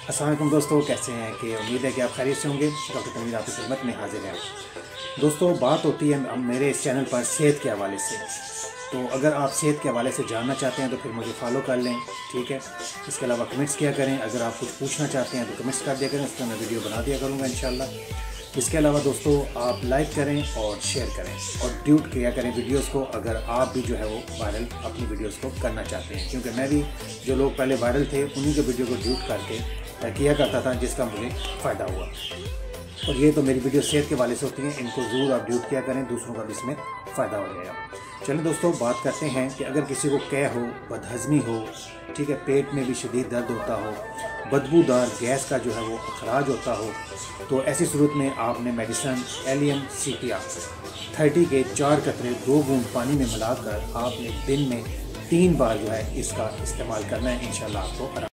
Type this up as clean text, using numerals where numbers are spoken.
अस्सलाम वालेकुम दोस्तों, कैसे हैं? कि उम्मीद है कि आप खैरियत से होंगे। डॉक्टर तनवीर आपकी खिदमत में हाजिर हैं। दोस्तों, बात होती है हम मेरे इस चैनल पर सेहत के हवाले से। तो अगर आप सेहत के हवाले से जानना चाहते हैं तो फिर मुझे फॉलो कर लें, ठीक है। इसके अलावा कमेंट्स किया करें। अगर आप कुछ पूछना चाहते हैं तो कमेंट्स कर दिया करें, उस पर मैं वीडियो बना दिया करूँगा इंशाल्लाह। इसके अलावा दोस्तों, आप लाइक करें और शेयर करें और ड्यूट किया करें वीडियोस को, अगर आप भी जो है वो वायरल अपनी वीडियोस को करना चाहते हैं। क्योंकि मैं भी जो लोग पहले वायरल थे उन्हीं के वीडियो को ड्यूट करके किया करता था, जिसका मुझे फ़ायदा हुआ। और ये तो मेरी वीडियो सेहत के वाले से होती हैं, इनको ज़रूर आप ड्यूट किया करें, दूसरों का भी इसमें फ़ायदा हो जाएगा। चलिए दोस्तों, बात करते हैं कि अगर किसी को कै हो, बदहज़मी हो, ठीक है, पेट में भी शदीद दर्द होता हो, बदबूदार गैस का जो है वो अखराज होता हो, तो ऐसी सूरत में आपने मेडिसन एलियम सीपिया 30 के 4 कतरे 2 बूंद पानी में मिलाकर आपने दिन में 3 बार जो है इसका इस्तेमाल करना है। इंशाल्लाह आपको